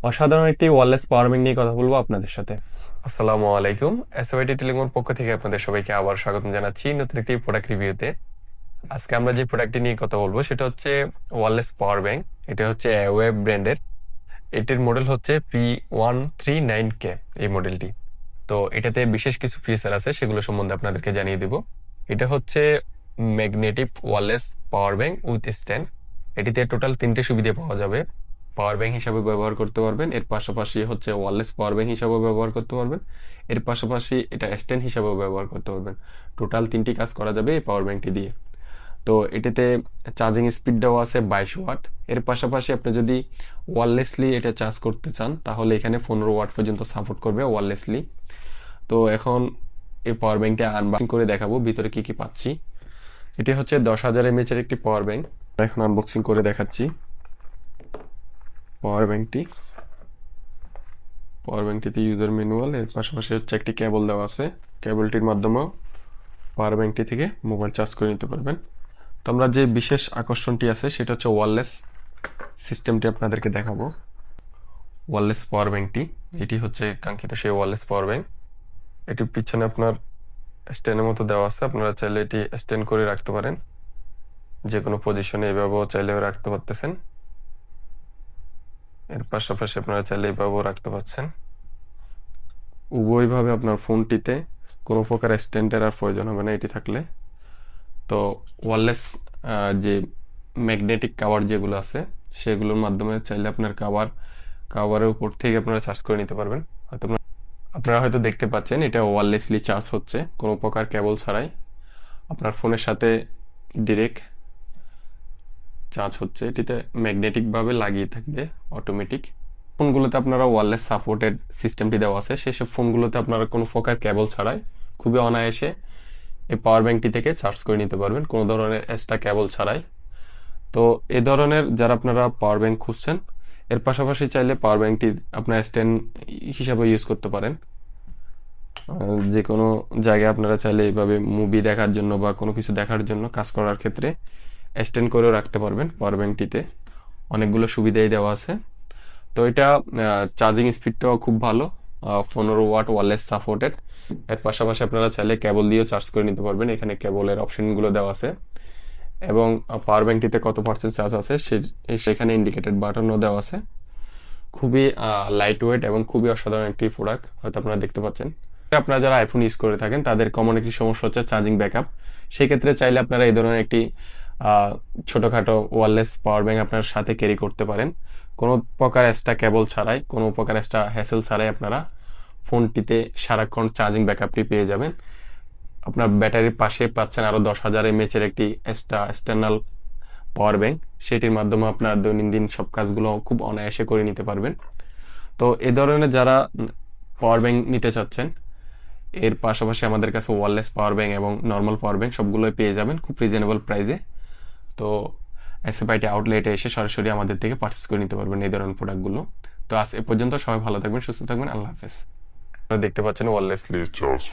অসাধারণ একটি wireless power bank নিয়ে কথা বলবো আপনাদের সাথে। আসসালামু আলাইকুম। এসওআইটি টেলিকমের পক্ষ থেকে আপনাদের সবাইকে আবার স্বাগতম জানাচ্ছি নতুন একটি প্রোডাক্ট রিভিউতে। আজকে আমরা যে প্রোডাক্টটি নিয়ে কথা বলবো সেটা হচ্ছে ওয়্যারলেস পাওয়ার ব্যাংক। এটা হচ্ছে ওয়েব ব্র্যান্ডের। এটির মডেল হচ্ছে P139K এই মডেলটি। তো এটাতে বিশেষ কিছু ফিচার আছে, সেগুলো সম্বন্ধে আপনাদেরকে জানিয়ে দেব। এটা হচ্ছে magnetic wireless power bank with stand. এটিতে টোটাল 3টে সুবিধা পাওয়া যাবে। পাওয়ার ব্যাংক হিসাবে ব্যবহার করতে পারবেন, এর পাশাপাশি হচ্ছে ওয়্যারলেস পাওয়ার ব্যাংক হিসাবেও ব্যবহার করতে পারবেন, এর পাশাপাশি এটা স্ট্যান্ড হিসাবেও ব্যবহার করতে পারবেন। টোটাল 3টি কাজ করা যাবে এই পাওয়ার ব্যাংকটি দিয়ে। তো এটাতে চার্জিং স্পিডটাও আছে 22 ওয়াট। এর পাশাপাশি আপনি যদি ওয়্যারলেসলি এটা চার্জ করতে চান তাহলে এখানে 15 ওয়াট পর্যন্ত সাপোর্ট করবে ওয়্যারলেসলি। তো এখন এই পাওয়ার ব্যাংকটা আনবক্সিং করে দেখাবো ভিতরে কি কি পাচ্ছি। এটি হচ্ছে 10,000 mAh এর একটি পাওয়ার ব্যাংক। এখন আনবক্সিং করে দেখাচ্ছি পাওয়ার ব্যাংকটি। পাওয়ার ব্যাংকটিতে ইউজার ম্যানুয়াল, এর পাশাপাশি হচ্ছে একটি কেবল দেওয়া আছে। কেবলটির মাধ্যমেও পাওয়ার ব্যাংকটি থেকে মোবাইল চার্জ করে নিতে পারবেন। তো আমরা যে বিশেষ আকর্ষণটি আছে সেটা হচ্ছে ওয়্যারলেস সিস্টেমটি আপনাদেরকে দেখাবো। ওয়্যারলেস পাওয়ার ব্যাংকটি, এটি হচ্ছে কাঙ্ক্ষিত সেই ওয়্যারলেস পাওয়ার ব্যাংক। এটির পিছনে আপনার স্ট্যান্ডের মতো দেওয়া আছে, আপনারা চাইলে এটি স্ট্যান্ড করে রাখতে পারেন, যে কোনো পজিশনে এভাবেও চাইলেও রাখতে পারতেছেন। এর পাশাপাশি আপনারা চাইলে এভাবেও রাখতে পারছেন। উভয়ভাবে আপনার ফোনটিতে কোনো প্রকার স্ট্যান্ডের আর প্রয়োজন হবে না এটি থাকলে। তো ওয়্যারলেস যে ম্যাগনেটিক কাভার যেগুলো আছে সেগুলোর মাধ্যমে চাইলে আপনার কাভারের উপর থেকে আপনারা চার্জ করে নিতে পারবেন। হয়তো আপনারা হয়তো দেখতে পাচ্ছেন এটা ওয়্যারলেসলি চার্জ হচ্ছে কোনো প্রকার কেবল ছাড়াই, আপনার ফোনের সাথে ডিরেক্ট চার্জ হচ্ছে। এটিতে ম্যাগনেটিকভাবে লাগিয়ে থাকবে অটোমেটিক। ফোনগুলোতে আপনারা ওয়্যারলেস সাপোর্টেড সিস্টেমটি দেওয়া আছে, সেসব ফোনগুলোতে আপনারা কোনো প্রকার কেবল ছাড়াই খুবই অনায়াসে এই পাওয়ার ব্যাংকটি থেকে চার্জ করে নিতে পারবেন, কোনো ধরনের এক্সট্রা কেবল ছাড়াই। তো এই ধরনের যারা আপনারা পাওয়ার ব্যাংক খুঁজছেন, এর পাশাপাশি চাইলে পাওয়ার ব্যাংকটি আপনার স্ট্যান্ড হিসাবে ইউজ করতে পারেন। যে কোনো জায়গায় আপনারা চাইলে এইভাবে মুভি দেখার জন্য বা কোনো কিছু দেখার জন্য কাজ করার ক্ষেত্রে এক্সটেন্ড করেও রাখতে পারবেন। পাওয়ার ব্যাংকটিতে অনেকগুলো সুবিধাই দেওয়া আছে। তো এটা চার্জিং স্পিডটাও খুব ভালো, 15 ওয়াট ওয়্যারলেস সাপোর্টেড। এর পাশাপাশি আপনারা চাইলে কেবল দিয়েও চার্জ করে নিতে পারবেন, এখানে কেবলের অপশনগুলো দেওয়া আছে। এবং পাওয়ার ব্যাংকটিতে কত পার্সেন্ট চার্জ আছে সেখানে ইন্ডিকেটেড বাটনও দেওয়া আছে। খুবই লাইট ওয়েট এবং খুবই অসাধারণ একটি প্রোডাক্ট, হয়তো আপনারা দেখতে পাচ্ছেন। আপনারা যারা আইফোন ইউজ করে থাকেন তাদের কমন একটি সমস্যা হচ্ছে চার্জিং ব্যাকআপ। সেক্ষেত্রে চাইলে আপনারা এই ধরনের একটি ছোটোখাটো ওয়্যারলেস পাওয়ার ব্যাংক আপনার সাথে ক্যারি করতে পারেন। কোনো প্রকার এক্সট্রা কেবল ছাড়াই, কোনো প্রকার এক্সট্রা হ্যাসেল ছাড়াই আপনারা ফোনটিতে সারাক্ষণ চার্জিং ব্যাকআপটি পেয়ে যাবেন। আপনার ব্যাটারির পাশে পাচ্ছেন আরও 10,000 mAh একটি এক্সটার্নাল পাওয়ার ব্যাংক, সেটির মাধ্যমে আপনার দৈনন্দিন সব কাজগুলো খুব অনায়াসে করে নিতে পারবেন। তো এ ধরনের যারা পাওয়ার ব্যাংক নিতে চাচ্ছেন, এর পাশাপাশি আমাদের কাছে ওয়্যারলেস পাওয়ার ব্যাংক এবং নর্মাল পাওয়ার ব্যাংক সবগুলোই পেয়ে যাবেন খুব রিজনেবল প্রাইসে। তো এসএফআইটি আউটলেটে এসে সরাসরি আমাদের থেকে পারচেস করে নিতে পারবেন এই ধরনের প্রোডাক্টগুলো। তো আজ এ পর্যন্ত, সবাই ভালো থাকবেন, সুস্থ থাকবেন, আল্লাহ হাফেজ। আপনারা দেখতে পাচ্ছেন ওয়্যারলেসলি চার্জ